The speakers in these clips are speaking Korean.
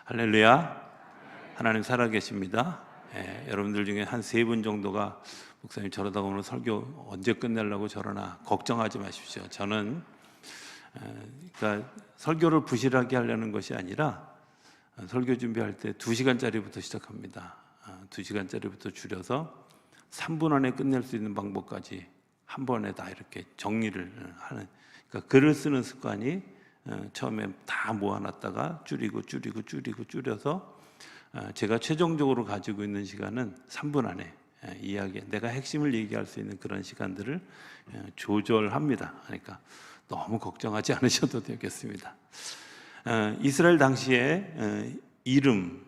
할렐루야. 하나님 살아계십니다. 여러분들 중에 한 3분 정도가 목사님 저러다가 오늘 설교 언제 끝내려고 저러나 걱정하지 마십시오. 저는 그러니까 설교를 부실하게 하려는 것이 아니라 설교 준비할 때 2시간짜리부터 시작합니다. 2시간짜리부터 줄여서 3분 안에 끝낼 수 있는 방법까지 한 번에 다 이렇게 정리를 하는, 그러니까 글을 쓰는 습관이 처음에 다 모아놨다가 줄여서 제가 최종적으로 가지고 있는 시간은 3분 안에 내가 핵심을 얘기할 수 있는 그런 시간들을 조절합니다. 그러니까 너무 걱정하지 않으셔도 되겠습니다. 이스라엘 당시에 이름이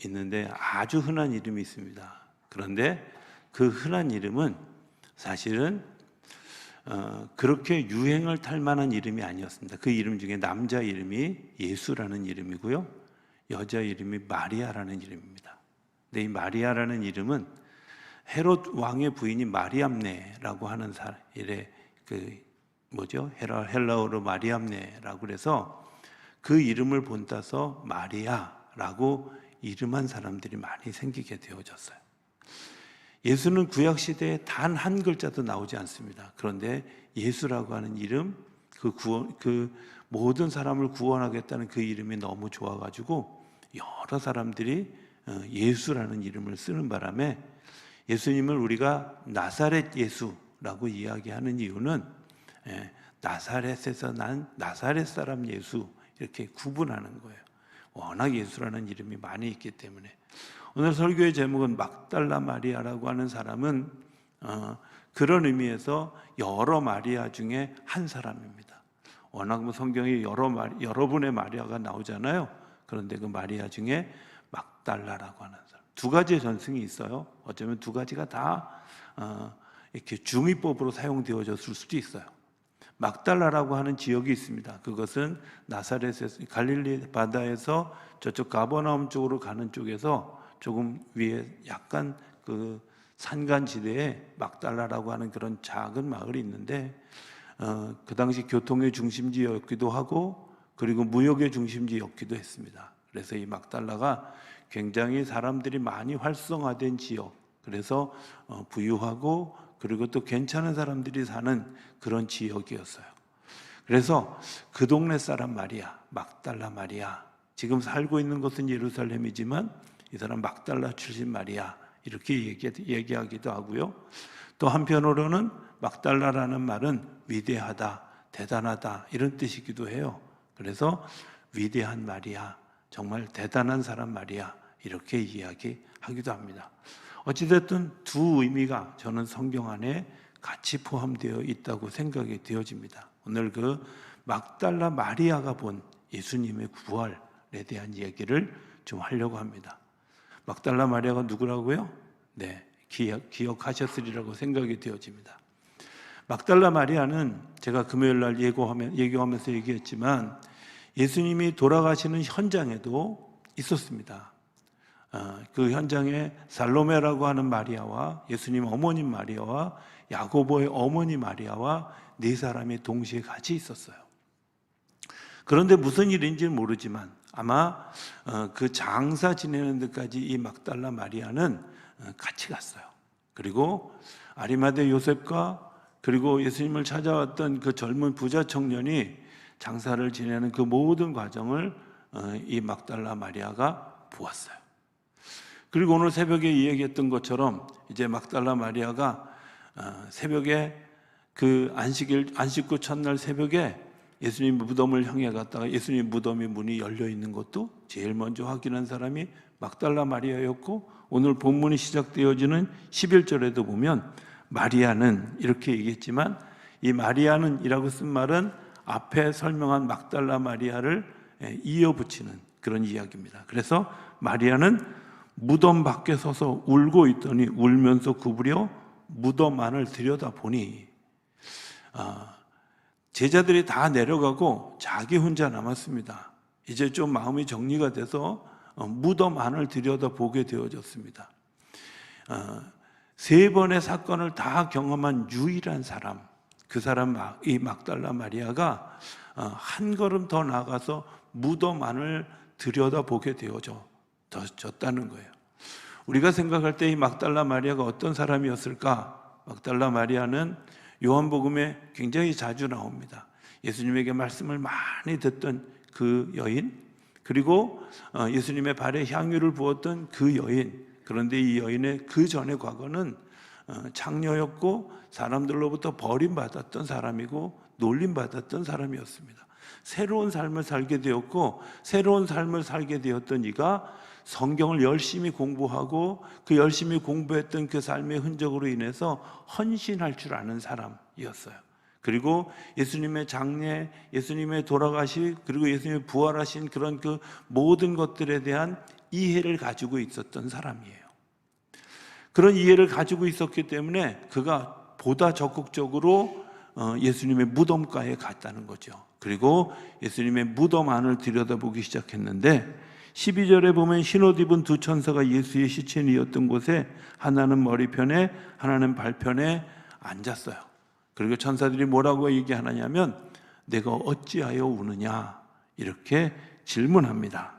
있는데 아주 흔한 이름이 있습니다. 그런데 그 흔한 이름은 사실은 그렇게 유행을 탈 만한 이름이 아니었습니다. 그 이름 중에 남자 이름이 예수라는 이름이고요, 여자 이름이 마리아라는 이름입니다. 근데 이 마리아라는 이름은 헤롯 왕의 부인이 마리암네라고 하는 사람의 헬라어로 마리암네라고 그래서 그 이름을 본따서 마리아라고 이름한 사람들이 많이 생기게 되어졌어요. 예수는 구약 시대에 단 한 글자도 나오지 않습니다. 그런데 예수라고 하는 이름, 그 모든 사람을 구원하겠다는 그 이름이 너무 좋아가지고 여러 사람들이 예수라는 이름을 쓰는 바람에 예수님을 우리가 나사렛 예수라고 이야기하는 이유는 나사렛에서 난 나사렛 사람 예수 이렇게 구분하는 거예요. 워낙 예수라는 이름이 많이 있기 때문에. 오늘 설교의 제목은 막달라 마리아라고 하는 사람은 그런 의미에서 여러 마리아 중에 한 사람입니다. 워낙 성경에 여러 분의 마리아가 나오잖아요. 그런데 그 마리아 중에 막달라라고 하는 사람, 두 가지의 전승이 있어요. 어쩌면 두 가지가 다 이렇게 중의법으로 사용되어졌을 수도 있어요. 막달라라고 하는 지역이 있습니다. 그것은 나사렛에서 갈릴리 바다에서 저쪽 가버나움 쪽으로 가는 쪽에서 조금 위에 약간 그 산간지대에 막달라라고 하는 그런 작은 마을이 있는데 그 당시 교통의 중심지였기도 하고 그리고 무역의 중심지였기도 했습니다. 그래서 이 막달라가 굉장히 사람들이 많이 활성화된 지역, 그래서 부유하고 그리고 또 괜찮은 사람들이 사는 그런 지역이었어요. 그래서 그 동네 사람 마리아, 막달라 마리아, 지금 살고 있는 곳은 예루살렘이지만 이 사람 막달라 출신 마리아 이렇게 얘기하기도 하고요. 또 한편으로는 막달라라는 말은 위대하다, 대단하다 이런 뜻이기도 해요. 그래서 위대한 마리아, 정말 대단한 사람 마리아 이렇게 이야기하기도 합니다. 어찌됐든 두 의미가 저는 성경 안에 같이 포함되어 있다고 생각이 되어집니다. 오늘 그 막달라 마리아가 본 예수님의 부활에 대한 얘기를 좀 하려고 합니다. 막달라 마리아가 누구라고요? 네, 기억하셨으리라고 생각이 되어집니다. 막달라 마리아는 제가 금요일 날 예고하면서 얘기했지만 예수님이 돌아가시는 현장에도 있었습니다. 그 현장에 살로메라고 하는 마리아와 예수님 어머님 마리아와 야고보의 어머니 마리아와 네 사람이 동시에 같이 있었어요. 그런데 무슨 일인지는 모르지만 아마 그 장사 지내는 데까지 이 막달라 마리아는 같이 갔어요. 그리고 아리마대 요셉과 그리고 예수님을 찾아왔던 그 젊은 부자 청년이 장사를 지내는 그 모든 과정을 이 막달라 마리아가 보았어요. 그리고 오늘 새벽에 이야기했던 것처럼 이제 막달라 마리아가 새벽에 그 안식구 첫날 새벽에 예수님 무덤을 향해 갔다가 예수님 무덤의 문이 열려 있는 것도 제일 먼저 확인한 사람이 막달라 마리아였고, 오늘 본문이 시작되어지는 11절에도 보면 마리아는 이렇게 얘기했지만 이 마리아는 이라고 쓴 말은 앞에 설명한 막달라 마리아를 이어붙이는 그런 이야기입니다. 그래서 마리아는 무덤 밖에 서서 울고 있더니 울면서 구부려 무덤 안을 들여다보니 제자들이 다 내려가고 자기 혼자 남았습니다. 이제 좀 마음이 정리가 돼서 무덤 안을 들여다보게 되어졌습니다. 3번의 사건을 다 경험한 유일한 사람, 그 사람 이 막달라 마리아가 한 걸음 더 나가서 무덤 안을 들여다보게 되어졌다는 거예요. 우리가 생각할 때 이 막달라 마리아가 어떤 사람이었을까? 막달라 마리아는 요한복음에 굉장히 자주 나옵니다. 예수님에게 말씀을 많이 듣던 그 여인, 그리고 예수님의 발에 향유를 부었던 그 여인. 그런데 이 여인의 그 전의 과거는 창녀였고 사람들로부터 버림받았던 사람이고 놀림받았던 사람이었습니다. 새로운 삶을 살게 되었고, 새로운 삶을 살게 되었던 이가 성경을 열심히 공부하고 그 열심히 공부했던 그 삶의 흔적으로 인해서 헌신할 줄 아는 사람이었어요. 그리고 예수님의 장례, 예수님의 돌아가시, 그리고 예수님의 부활하신 그런 그 모든 것들에 대한 이해를 가지고 있었던 사람이에요. 그런 이해를 가지고 있었기 때문에 그가 보다 적극적으로 예수님의 무덤가에 갔다는 거죠. 그리고 예수님의 무덤 안을 들여다보기 시작했는데 12절에 보면 흰옷 입은 두 천사가 예수의 시체니었던 곳에 하나는 머리편에 하나는 발편에 앉았어요. 그리고 천사들이 뭐라고 얘기하느냐면 내가 어찌하여 우느냐 이렇게 질문합니다.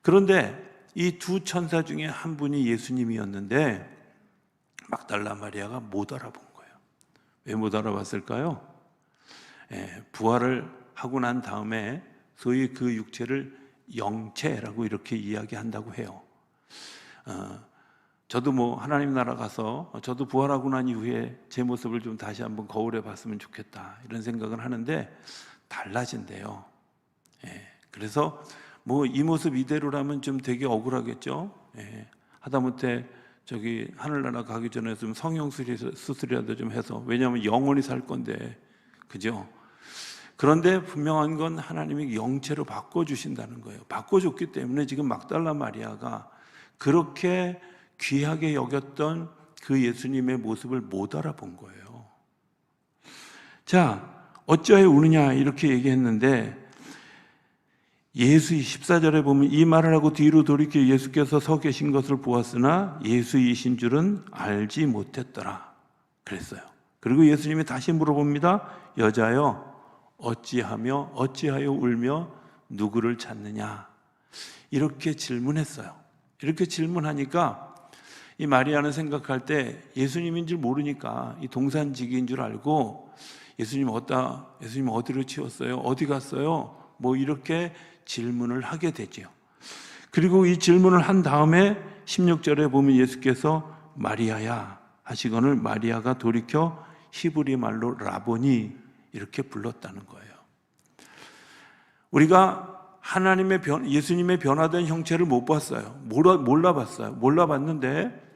그런데 이 두 천사 중에 한 분이 예수님이었는데 막달라 마리아가 못 알아본 거예요. 왜 못 알아봤을까요? 부활을 하고 난 다음에 소위 그 육체를 영체라고 이렇게 이야기한다고 해요. 저도 뭐 하나님 나라 가서 저도 부활하고 난 이후에 제 모습을 좀 다시 한번 거울에 봤으면 좋겠다 이런 생각을 하는데 달라진대요. 그래서 뭐 이 모습 이대로라면 좀 되게 억울하겠죠. 하다못해 저기 하늘나라 가기 전에 좀 성형수술이라도 좀 해서, 왜냐하면 영원히 살 건데, 그죠? 그런데 분명한 건 하나님이 영체로 바꿔주신다는 거예요. 바꿔줬기 때문에 지금 막달라 마리아가 그렇게 귀하게 여겼던 그 예수님의 모습을 못 알아본 거예요. 자, 어찌하여 우느냐 이렇게 얘기했는데 예수의 14절에 보면 이 말을 하고 뒤로 돌이켜 예수께서 서 계신 것을 보았으나 예수이신 줄은 알지 못했더라 그랬어요. 그리고 예수님이 다시 물어봅니다. 여자여 어찌하여 울며 누구를 찾느냐 이렇게 질문했어요. 이렇게 질문하니까 이 마리아는 생각할 때 예수님인 줄 모르니까 이 동산지기인 줄 알고 예수님 어디로 치웠어요? 어디 갔어요? 뭐 이렇게 질문을 하게 되죠. 그리고 이 질문을 한 다음에 16절에 보면 예수께서 마리아야 하시거늘 마리아가 돌이켜 히브리 말로 라보니 이렇게 불렀다는 거예요. 우리가 예수님의 변화된 형체를 못 봤어요. 몰라봤어요. 몰라봤는데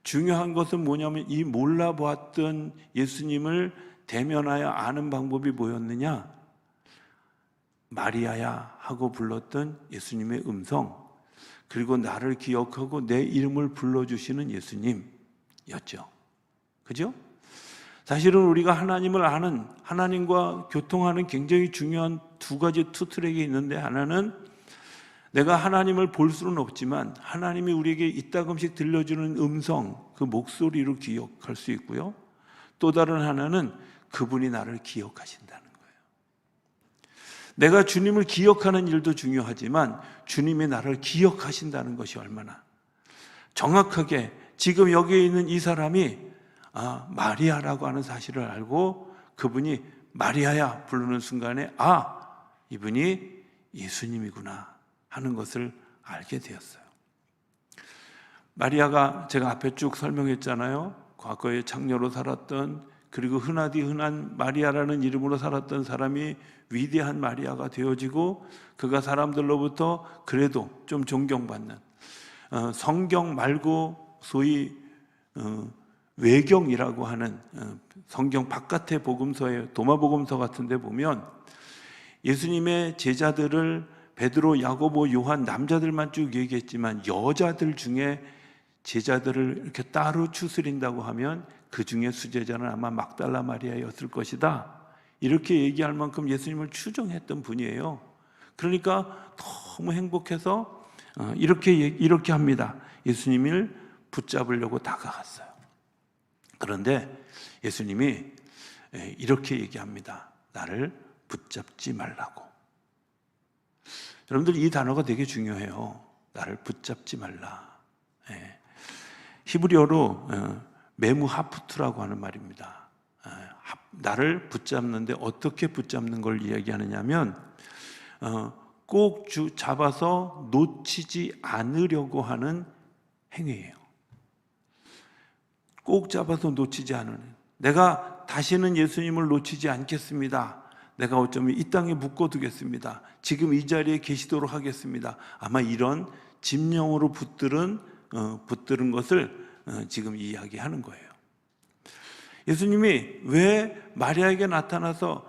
중요한 것은 뭐냐면 이 몰라봤던 예수님을 대면하여 아는 방법이 뭐였느냐? 마리아야 하고 불렀던 예수님의 음성, 그리고 나를 기억하고 내 이름을 불러주시는 예수님이었죠. 그죠? 사실은 우리가 하나님을 아는, 하나님과 교통하는 굉장히 중요한 두 가지 투트랙이 있는데, 하나는 내가 하나님을 볼 수는 없지만 하나님이 우리에게 이따금씩 들려주는 음성, 그 목소리로 기억할 수 있고요. 또 다른 하나는 그분이 나를 기억하신다는 거예요. 내가 주님을 기억하는 일도 중요하지만 주님이 나를 기억하신다는 것이 얼마나 정확하게, 지금 여기에 있는 이 사람이 마리아라고 하는 사실을 알고 그분이 마리아야 부르는 순간에 이분이 예수님이구나 하는 것을 알게 되었어요. 마리아가 제가 앞에 쭉 설명했잖아요. 과거에 창녀로 살았던, 그리고 흔한 마리아라는 이름으로 살았던 사람이 위대한 마리아가 되어지고, 그가 사람들로부터 그래도 좀 존경받는, 성경 말고 소위 외경이라고 하는 성경 바깥의 복음서에, 도마복음서 같은 데 보면 예수님의 제자들을 베드로, 야고보, 요한 남자들만 쭉 얘기했지만 여자들 중에 제자들을 이렇게 따로 추스린다고 하면 그 중에 수제자는 아마 막달라 마리아였을 것이다 이렇게 얘기할 만큼 예수님을 추종했던 분이에요. 그러니까 너무 행복해서 이렇게 합니다. 예수님을 붙잡으려고 다가갔어요. 그런데 예수님이 이렇게 얘기합니다. 나를 붙잡지 말라고. 여러분들 이 단어가 되게 중요해요. 나를 붙잡지 말라. 예. 히브리어로 메무하프투라고 하는 말입니다. 나를 붙잡는데 어떻게 붙잡는 걸 이야기하느냐면 꼭 잡아서 놓치지 않으려고 하는 행위예요. 꼭 잡아서 놓치지 않으는, 내가 다시는 예수님을 놓치지 않겠습니다. 내가 어쩌면 이 땅에 묶어두겠습니다. 지금 이 자리에 계시도록 하겠습니다. 아마 이런 집념으로 붙들은 것을 지금 이야기하는 거예요. 예수님이 왜 마리아에게 나타나서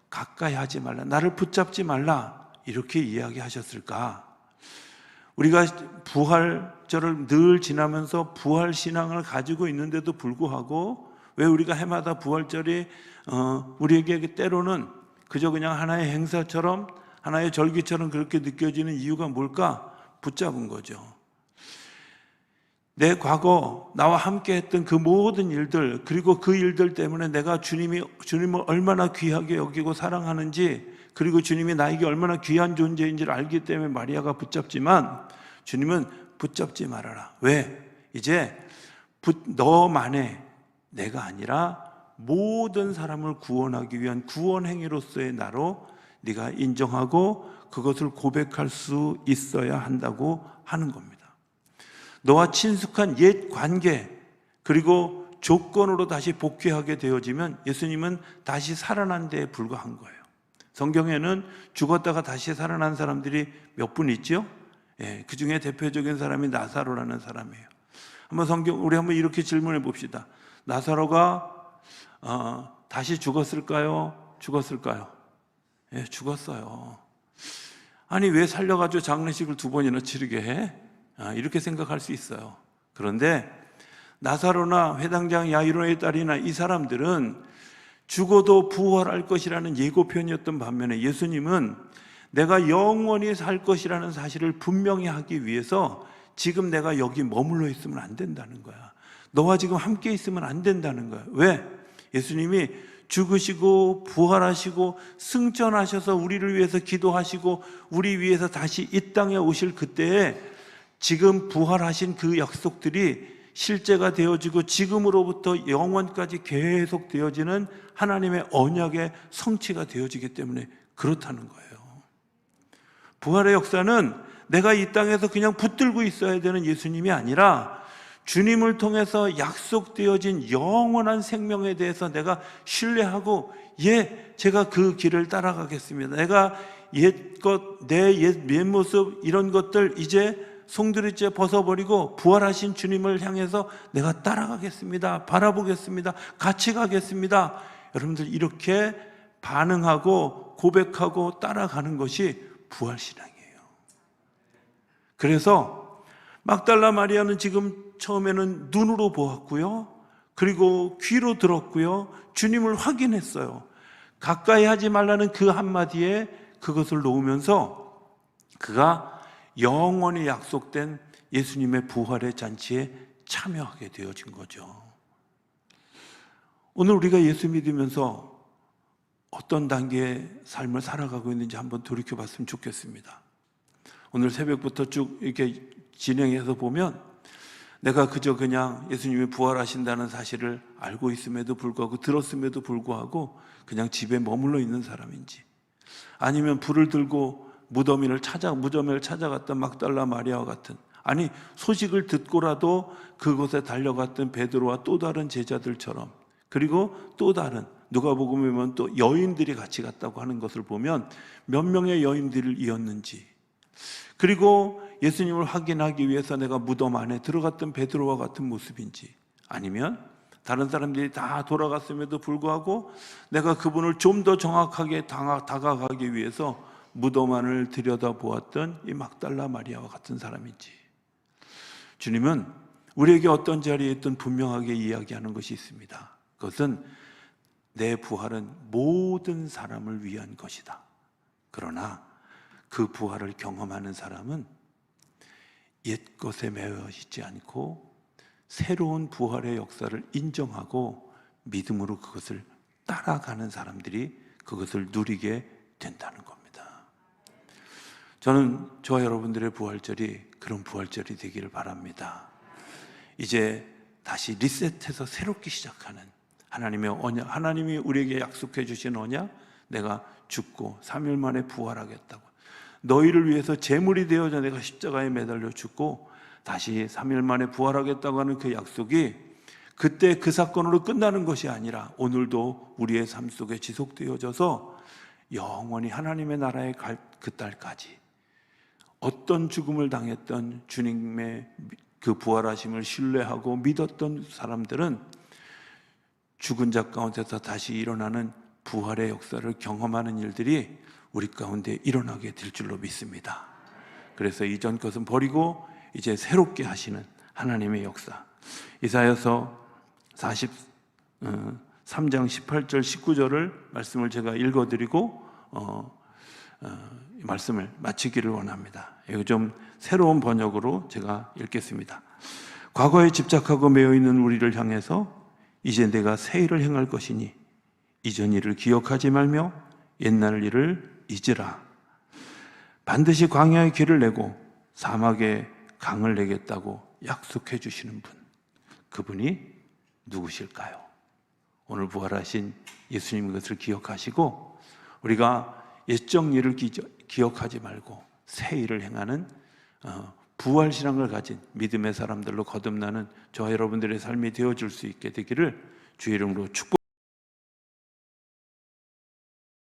가까이 하지 말라, 나를 붙잡지 말라 이렇게 이야기하셨을까? 우리가 부활절을 늘 지나면서 부활신앙을 가지고 있는데도 불구하고 왜 우리가 해마다 부활절이 우리에게 때로는 그저 그냥 하나의 행사처럼, 하나의 절기처럼 그렇게 느껴지는 이유가 뭘까? 붙잡은 거죠. 내 과거 나와 함께 했던 그 모든 일들, 그리고 그 일들 때문에 내가 주님을 얼마나 귀하게 여기고 사랑하는지, 그리고 주님이 나에게 얼마나 귀한 존재인지를 알기 때문에 마리아가 붙잡지만 주님은 붙잡지 말아라. 왜? 이제 너만의 내가 아니라 모든 사람을 구원하기 위한 구원 행위로서의 나로 네가 인정하고 그것을 고백할 수 있어야 한다고 하는 겁니다. 너와 친숙한 옛 관계, 그리고 조건으로 다시 복귀하게 되어지면 예수님은 다시 살아난 데에 불과한 거예요. 성경에는 죽었다가 다시 살아난 사람들이 몇 분 있죠? 예, 그 중에 대표적인 사람이 나사로라는 사람이에요. 우리 한번 이렇게 질문해 봅시다. 나사로가 다시 죽었을까요? 죽었을까요? 예, 죽었어요. 아니 왜 살려가지고 장례식을 2번이나 치르게 해? 이렇게 생각할 수 있어요. 그런데 나사로나 회당장 야이로의 딸이나 이 사람들은 죽어도 부활할 것이라는 예고편이었던 반면에 예수님은 내가 영원히 살 것이라는 사실을 분명히 하기 위해서 지금 내가 여기 머물러 있으면 안 된다는 거야. 너와 지금 함께 있으면 안 된다는 거야. 왜? 예수님이 죽으시고 부활하시고 승천하셔서 우리를 위해서 기도하시고 우리 위해서 다시 이 땅에 오실 그때에 지금 부활하신 그 약속들이 실제가 되어지고 지금으로부터 영원까지 계속 되어지는 하나님의 언약의 성취가 되어지기 때문에 그렇다는 거예요. 부활의 역사는 내가 이 땅에서 그냥 붙들고 있어야 되는 예수님이 아니라 주님을 통해서 약속되어진 영원한 생명에 대해서 내가 신뢰하고 제가 그 길을 따라가겠습니다. 내가 내 옛 모습 이런 것들 이제 송두리째 벗어버리고 부활하신 주님을 향해서 내가 따라가겠습니다. 바라보겠습니다. 같이 가겠습니다. 여러분들 이렇게 반응하고 고백하고 따라가는 것이 부활신앙이에요. 그래서 막달라 마리아는 지금 처음에는 눈으로 보았고요. 그리고 귀로 들었고요. 주님을 확인했어요. 가까이 하지 말라는 그 한마디에 그것을 놓으면서 그가 영원히 약속된 예수님의 부활의 잔치에 참여하게 되어진 거죠. 오늘 우리가 예수 믿으면서 어떤 단계의 삶을 살아가고 있는지 한번 돌이켜 봤으면 좋겠습니다. 오늘 새벽부터 쭉 이렇게 진행해서 보면 내가 그저 그냥 예수님이 부활하신다는 사실을 알고 있음에도 불구하고 들었음에도 불구하고 그냥 집에 머물러 있는 사람인지, 아니면 불을 들고 무덤을 찾아갔던 막달라 마리아와 같은, 아니 소식을 듣고라도 그곳에 달려갔던 베드로와 또 다른 제자들처럼, 그리고 또 다른 누가복음에 보면 또 여인들이 같이 갔다고 하는 것을 보면 몇 명의 여인들을 이었는지, 그리고 예수님을 확인하기 위해서 내가 무덤 안에 들어갔던 베드로와 같은 모습인지, 아니면 다른 사람들이 다 돌아갔음에도 불구하고 내가 그분을 좀 더 정확하게 다가가기 위해서 무덤 안을 들여다보았던 이 막달라 마리아와 같은 사람인지, 주님은 우리에게 어떤 자리에 있든 분명하게 이야기하는 것이 있습니다. 그것은 내 부활은 모든 사람을 위한 것이다. 그러나 그 부활을 경험하는 사람은 옛것에 매여 있지 않고 새로운 부활의 역사를 인정하고 믿음으로 그것을 따라가는 사람들이 그것을 누리게 된다는 겁니다. 저는 저와 여러분들의 부활절이 그런 부활절이 되기를 바랍니다. 이제 다시 리셋해서 새롭게 시작하는 하나님의 언약, 하나님이 우리에게 약속해 주신 언약, 내가 죽고 3일 만에 부활하겠다고, 너희를 위해서 제물이 되어져 내가 십자가에 매달려 죽고 다시 3일 만에 부활하겠다고 하는 그 약속이 그때 그 사건으로 끝나는 것이 아니라 오늘도 우리의 삶 속에 지속되어져서 영원히 하나님의 나라에 갈 그날까지 어떤 죽음을 당했던 주님의 그 부활하심을 신뢰하고 믿었던 사람들은 죽은 자 가운데서 다시 일어나는 부활의 역사를 경험하는 일들이 우리 가운데 일어나게 될 줄로 믿습니다. 그래서 이전 것은 버리고 이제 새롭게 하시는 하나님의 역사. 이사야서 43장 18절 19절을 말씀을 제가 읽어드리고 말씀을 마치기를 원합니다. 이거 좀 새로운 번역으로 제가 읽겠습니다. 과거에 집착하고 매여 있는 우리를 향해서 이제 내가 새 일을 행할 것이니 이전 일을 기억하지 말며 옛날 일을 잊으라. 반드시 광야에 길을 내고 사막에 강을 내겠다고 약속해 주시는 분, 그분이 누구실까요? 오늘 부활하신 예수님 것을 기억하시고 우리가 옛적 일을 기억하지 말고 새 일을 행하는 부활신앙을 가진 믿음의 사람들로 거듭나는 저와 여러분들의 삶이 되어줄 수 있게 되기를 주의 이름으로 축복